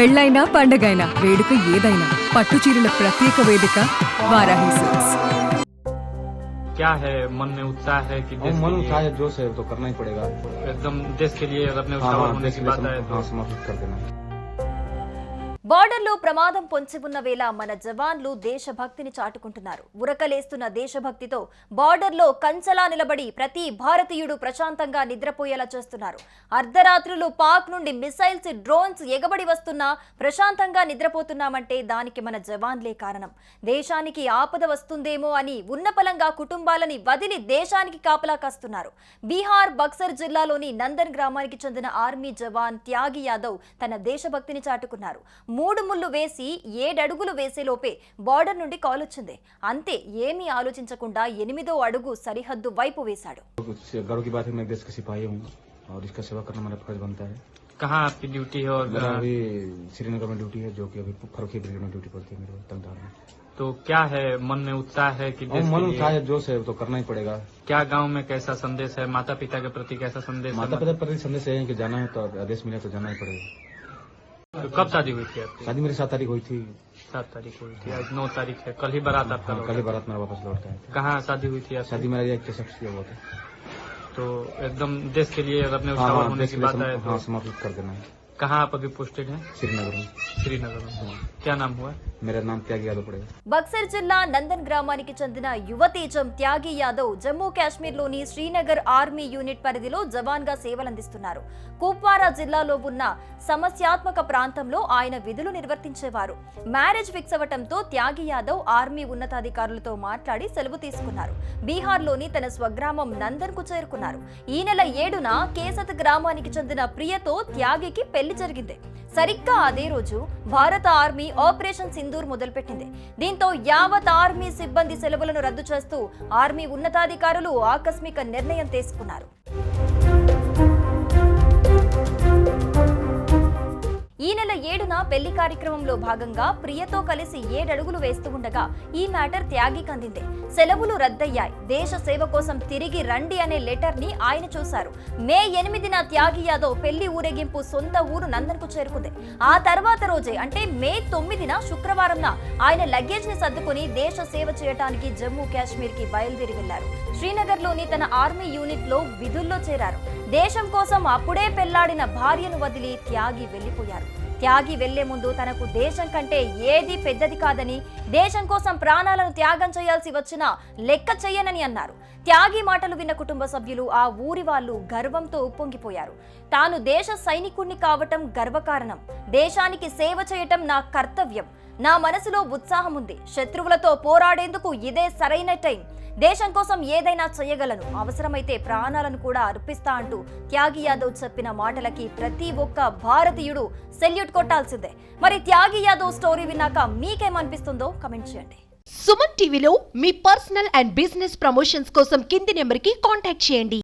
పెళ్ళైనా పండగైనా వేడుక ఏదైనా పట్టు చీరల ప్రత్యేక వేదిక వారాహి సిల్క్స్. क्या है मन में उत्साह है कि देश मन के उत्साह लिए है, जोश है, तो करना ही पड़ेगा। एकदम देश के लिए अगर अपने उतावल होने की बात है तो समर्पित कर देना। బార్డర్లో ప్రమాదం పొంచి ఉన్న వేళ మన జవాన్లు దేశభక్తిని చాటుకుంటున్నారు. ఉరకలేస్తున్న దేశభక్తితో బార్డర్లో కంచలా నిలబడి ప్రతి భారతీయుడు ప్రశాంతంగా నిద్రపోయేలా చేస్తున్నారు. అర్ధరాత్రులు పాక్ నుండి మిసైల్స్, డ్రోన్స్ ఎగబడి వస్తున్నా ప్రశాంతంగా నిద్రపోతున్నామంటే దానికి మన జవాన్లే కారణం. దేశానికి ఆపద వస్తుందేమో అని ఉన్నపలంగా కుటుంబాలని వదిలి దేశానికి కాపలా కాస్తున్నారు. బీహార్ బక్సర్ జిల్లాలోని నందన్ గ్రామానికి చెందిన ఆర్మీ జవాన్ త్యాగి యాదవ్ తన దేశభక్తిని చాటుకున్నారు. 3 ముళ్ళు వేసి 7 అడుగులు వేసేలోపే బార్డర్ నుండి కాల్ వచ్చింది. అంతే, ఏమీ ఆలోచించకుండా 8వ అడుగు సరిహద్దు వైపు వేశాడు. गर्व की बात है, मैं देश का सिपाही हूँ और इसका सेवा करना मेरा फर्ज बनता है। कहाँ आपकी ड्यूटी है? और अभी श्रीनगर में ड्यूटी है, जो कि अभी फरुखी ब्रिगेड में ड्यूटी पड़ती है मेरे तंगधार में। तो क्या है मन में उत्साह है कि देश मन के उत्साह लिए है, जोश है, तो करना ही पड़ेगा। क्या गांव में कैसा संदेश है? माता पिता के प्रति कैसा संदेश है? माता पिता पर संदेश है कि जाना है तो आदेश मिले तो जाना ही पड़ेगा। तो कब शादी हुई थी आपकी? शादी मेरी 7 तारीख हुई थी। 7 तारीख हुई थी, आज 9 तारीख है। कल ही बारात आपका हाँ, लौटा कल ही था। बारात मेरा वापस लौट गया। कहाँ शादी हुई थी आपकी? शादी मेरा एक शख्स किया हुआ था। तो एकदम देश के लिए अगर अपने उतावल होने देश की के लिए बात है तो समर्पित कर देना है। कहाँ आप अभी पोस्टेड हैं? श्रीनगर में। श्रीनगर में। क्या नाम हुआ? मेरा नाम त्यागी यादव पड़ेगा। బక్సర్ జిల్లా నందన్ గ్రామానికి చెందిన యువతేజం త్యాగి యాదవ్ జమ్మూ కాశ్మీర్లోని శ్రీనగర్ ఆర్మీ యూనిట్ పరిధిలో జవాన్గా సేవలందిస్తున్నారు. కుప్వారా జిల్లాలో ఉన్న సమస్యాత్మక ప్రాంతంలో ఆయన విధులు నిర్వర్తించేవారు. మ్యారేజ్ ఫిక్స్ అవ్వటంతో త్యాగి యాదవ్ ఆర్మీ ఉన్నతాధికారులతో మాట్లాడి సెలవు తీసుకున్నారు. బీహార్లోని తన స్వగ్రామం నందన్ కు చేరుకున్నారు. ఈ నెల 7న కేసత్ గ్రామానికి చెందిన ప్రియతో త్యాగికి పెళ్లి జరిగింది. సరిగ్గా అదే రోజు భారత ఆర్మీ ఆపరేషన్ సింధూర్ మొదలుపెట్టింది. దీంతో యావత్ ఆర్మీ సిబ్బంది సెలవులను రద్దు చేస్తూ ఆర్మీ ఉన్నతాధికారులు ఆకస్మిక నిర్ణయం తీసుకున్నారు. ఈ నెల 7న పెళ్లి కార్యక్రమంలో భాగంగా ప్రియతో కలిసి 7 అడుగులు వేస్తూ ఉండగా ఈ మ్యాటర్ త్యాగికి అందింది. సెలవులు రద్దయ్యాయి, దేశ సేవ కోసం తిరిగి రండి అనే లెటర్ ని ఆయన చూశారు. మే 8న త్యాగి యాదవ్ పెళ్లి ఊరేగింపు సొంత ఊరు నందన్ కు చేరుకుంది. ఆ తర్వాత రోజే అంటే మే 9న శుక్రవారంన ఆయన లగేజ్ ని సర్దుకుని దేశ సేవ చేయడానికి జమ్మూ కాశ్మీర్ కి బయలుదేరి వెళ్లారు. శ్రీనగర్ లోని తన ఆర్మీ యూనిట్ లో విధుల్లో చేరారు. దేశం కోసం అప్పుడే పెళ్లాడిన భార్యను వదిలి త్యాగి వెళ్లిపోయారు. త్యాగి వెళ్లే ముందు తనకు దేశం కంటే ఏది పెద్దది కాదని, దేశం కోసం ప్రాణాలను త్యాగం చేయాల్సి వచ్చినా లెక్క చెయ్యనని అన్నారు. త్యాగి మాటలు విన్న కుటుంబ సభ్యులు, ఆ ఊరి వాళ్ళు గర్వంతో ఉప్పొంగిపోయారు. తాను దేశ సైనికుణ్ణి కావటం గర్వకారణం, దేశానికి సేవ చేయటం నా కర్తవ్యం, నా మనసులో ఉత్సాహం ఉంది, శత్రువులతో పోరాడేందుకు ఇదే సరైన టైం, దేశం కోసం ఏదైనా చేయగలను, అవసరమైతే ప్రాణాలను కూడా అర్పిస్తా అంటూ త్యాగి యాదవ్ చెప్పిన మాటలకి ప్రతి ఒక్క భారతీయుడు సెల్యూట్ కొట్టాల్సిందే. మరి త్యాగి యాదవ్ స్టోరీ విన్నాక మీకేమనిపిస్తుందో కమెంట్ చేయండి. సుమన్ టీవీలో మీ పర్సనల్ అండ్ బిజినెస్ ప్రమోషన్స్ కోసం కింది నెంబర్కి కాంటాక్ట్ చేయండి.